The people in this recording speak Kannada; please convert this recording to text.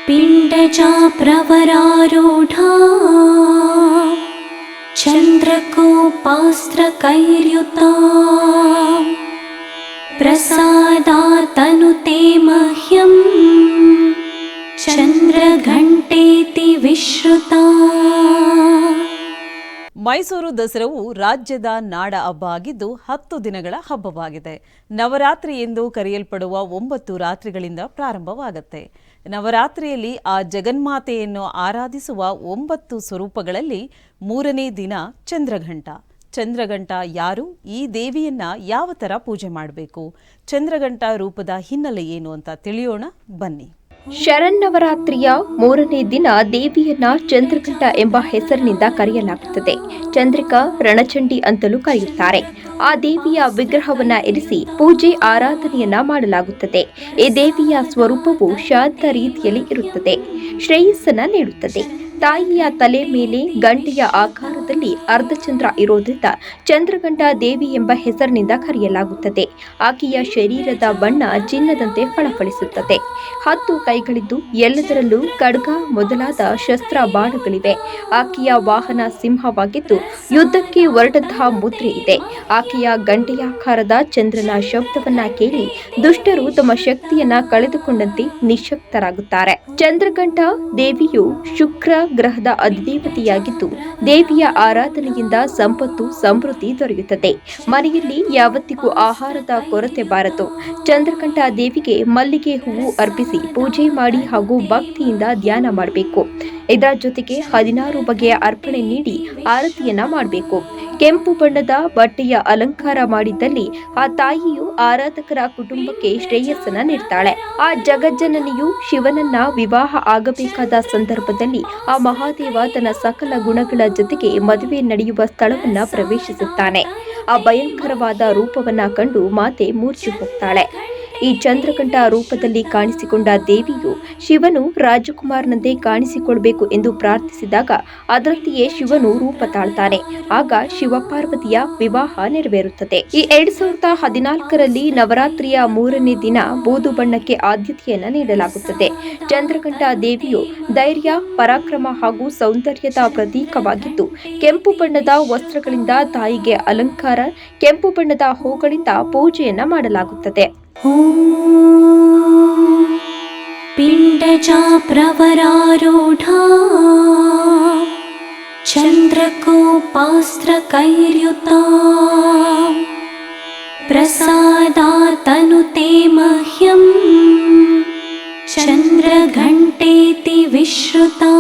पिण्डजा प्रवरारूढा चन्द्रकोपास्त्रकैर्युता प्रसादात्तनुते मह्यं चन्द्रघण्टेति विश्रुता. ಮೈಸೂರು ದಸರಾವು ರಾಜ್ಯದ ನಾಡ ಹಬ್ಬ ಆಗಿದ್ದು 10 ದಿನಗಳ ಹಬ್ಬವಾಗಿದೆ. ನವರಾತ್ರಿ ಎಂದು ಕರೆಯಲ್ಪಡುವ 9 ರಾತ್ರಿಗಳಿಂದ ಪ್ರಾರಂಭವಾಗುತ್ತೆ. ನವರಾತ್ರಿಯಲ್ಲಿ ಆ ಜಗನ್ಮಾತೆಯನ್ನು ಆರಾಧಿಸುವ 9 ಸ್ವರೂಪಗಳಲ್ಲಿ 3ನೇ ದಿನ ಚಂದ್ರಘಂಟ. ಚಂದ್ರಘಂಟ ಯಾರು? ಈ ದೇವಿಯನ್ನ ಯಾವ ಥರ ಪೂಜೆ ಮಾಡಬೇಕು? ಚಂದ್ರಘಂಟ ರೂಪದ ಹಿನ್ನೆಲೆ ಏನು ಅಂತ ತಿಳಿಯೋಣ ಬನ್ನಿ. ಶರನ್ನವರಾತ್ರಿಯ 3ನೇ ದಿನ ದೇವಿಯನ್ನ ಚಂದ್ರಘಂಟ ಎಂಬ ಹೆಸರಿನಿಂದ ಕರೆಯಲಾಗುತ್ತದೆ. ಚಂದ್ರಿಕಾ ರಣಚಂಡಿ ಅಂತಲೂ ಕರೆಯುತ್ತಾರೆ. ಆ ದೇವಿಯ ವಿಗ್ರಹವನ್ನ ಇರಿಸಿ ಪೂಜೆ ಆರಾಧನೆಯನ್ನ ಮಾಡಲಾಗುತ್ತದೆ. ಈ ದೇವಿಯ ಸ್ವರೂಪವು ಶಾಂತ ರೀತಿಯಲ್ಲಿ ಇರುತ್ತದೆ, ಶ್ರೇಯಸ್ಸನ್ನ ನೀಡುತ್ತದೆ. ತಾಯಿಯ ತಲೆ ಮೇಲೆ ಗಂಟೆಯ ಆಕಾರದಲ್ಲಿ ಅರ್ಧಚಂದ್ರ ಇರೋದ್ರಿಂದ ಚಂದ್ರಘಂಟ ದೇವಿ ಎಂಬ ಹೆಸರಿನಿಂದ ಕರೆಯಲಾಗುತ್ತದೆ. ಆಕೆಯ ಶರೀರದ ಬಣ್ಣ ಚಿನ್ನದಂತೆ ಫಳಫಳಿಸುತ್ತದೆ. 10 ಕೈಗಳಿದ್ದು ಎಲ್ಲದರಲ್ಲೂ ಖಡ್ಗ ಮೊದಲಾದ ಶಸ್ತ್ರ ಬಾಣಗಳಿವೆ. ಆಕೆಯ ವಾಹನ ಸಿಂಹವಾಗಿದ್ದು ಯುದ್ಧಕ್ಕೆ ಹೊರಟಂತಹ ಮುದ್ರೆ ಇದೆ. ಆಕೆಯ ಗಂಟೆಯಾಕಾರದ ಚಂದ್ರನ ಶಬ್ದವನ್ನ ಕೇಳಿ ದುಷ್ಟರು ತಮ್ಮ ಶಕ್ತಿಯನ್ನ ಕಳೆದುಕೊಂಡಂತೆ ನಿಶಕ್ತರಾಗುತ್ತಾರೆ. ಚಂದ್ರಘಂಟ ದೇವಿಯು ಶುಕ್ರ ಗ್ರಹದ ಅಧಿದೇವತೆಯಾಗಿದ್ದು ದೇವಿಯ ಆರಾಧನೆಯಿಂದ ಸಂಪತ್ತು ಸಮೃದ್ಧಿ ದೊರೆಯುತ್ತದೆ. ಮನೆಯಲ್ಲಿ ಯಾವತ್ತಿಗೂ ಆಹಾರದ ಕೊರತೆ ಬಾರದು. ಚಂದ್ರಘಂಟ ದೇವಿಗೆ ಮಲ್ಲಿಗೆ ಹೂವು ಅರ್ಪಿಸಿ ಪೂಜೆ ಮಾಡಿ ಹಾಗೂ ಭಕ್ತಿಯಿಂದ ಧ್ಯಾನ ಮಾಡಬೇಕು. ಇದರ ಜೊತೆಗೆ 16 ಬಗೆಯ ಅರ್ಪಣೆ ನೀಡಿ ಆರತಿಯನ್ನ ಮಾಡಬೇಕು. ಕೆಂಪು ಬಣ್ಣದ ಬಟ್ಟೆಯ ಅಲಂಕಾರ ಮಾಡಿದ್ದಲ್ಲಿ ಆ ತಾಯಿಯು ಆರಾಧಕರ ಕುಟುಂಬಕ್ಕೆ ಶ್ರೇಯಸ್ಸನ್ನ ನೀಡ್ತಾಳೆ. ಆ ಜಗಜ್ಜನನಿಯು ಶಿವನನ್ನ ವಿವಾಹ ಆಗಬೇಕಾದ ಸಂದರ್ಭದಲ್ಲಿ ಆ ಮಹಾದೇವ ತನ್ನ ಸಕಲ ಗುಣಗಳ ಜೊತೆಗೆ ಮದುವೆ ನಡೆಯುವ ಸ್ಥಳವನ್ನ ಪ್ರವೇಶಿಸುತ್ತಾನೆ. ಆ ಭಯಂಕರವಾದ ರೂಪವನ್ನ ಕಂಡು ಮಾತೆ ಮೂರ್ಛೆ ಹೋಗ್ತಾಳೆ. ಈ ಚಂದ್ರಘಂಟ ರೂಪದಲ್ಲಿ ಕಾಣಿಸಿಕೊಂಡ ದೇವಿಯು ಶಿವನು ರಾಜಕುಮಾರನಂತೆ ಕಾಣಿಸಿಕೊಳ್ಬೇಕು ಎಂದು ಪ್ರಾರ್ಥಿಸಿದಾಗ ಅದರಂತೆಯೇ ಶಿವನು ರೂಪ ತಾಳ್ತಾನೆ. ಆಗ ಶಿವಪಾರ್ವತಿಯ ವಿವಾಹ ನೆರವೇರುತ್ತದೆ. ಈ 2014ರಲ್ಲಿ ನವರಾತ್ರಿಯ 3ನೇ ದಿನ ಬೂದು ಬಣ್ಣಕ್ಕೆ ಆದ್ಯತೆಯನ್ನ ನೀಡಲಾಗುತ್ತದೆ. ಚಂದ್ರಘಂಟ ದೇವಿಯು ಧೈರ್ಯ, ಪರಾಕ್ರಮ ಹಾಗೂ ಸೌಂದರ್ಯದ ಪ್ರತೀಕವಾಗಿದ್ದು ಕೆಂಪು ಬಣ್ಣದ ವಸ್ತ್ರಗಳಿಂದ ತಾಯಿಗೆ ಅಲಂಕಾರ, ಕೆಂಪು ಬಣ್ಣದ ಹೂಗಳಿಂದ ಪೂಜೆಯನ್ನ ಮಾಡಲಾಗುತ್ತದೆ. पिण्डजा प्रवरारूढा चन्द्रकोपास्त्रकैर्युता प्रसादात्तनुते मह्यं चन्द्रघण्टेति विश्रुता.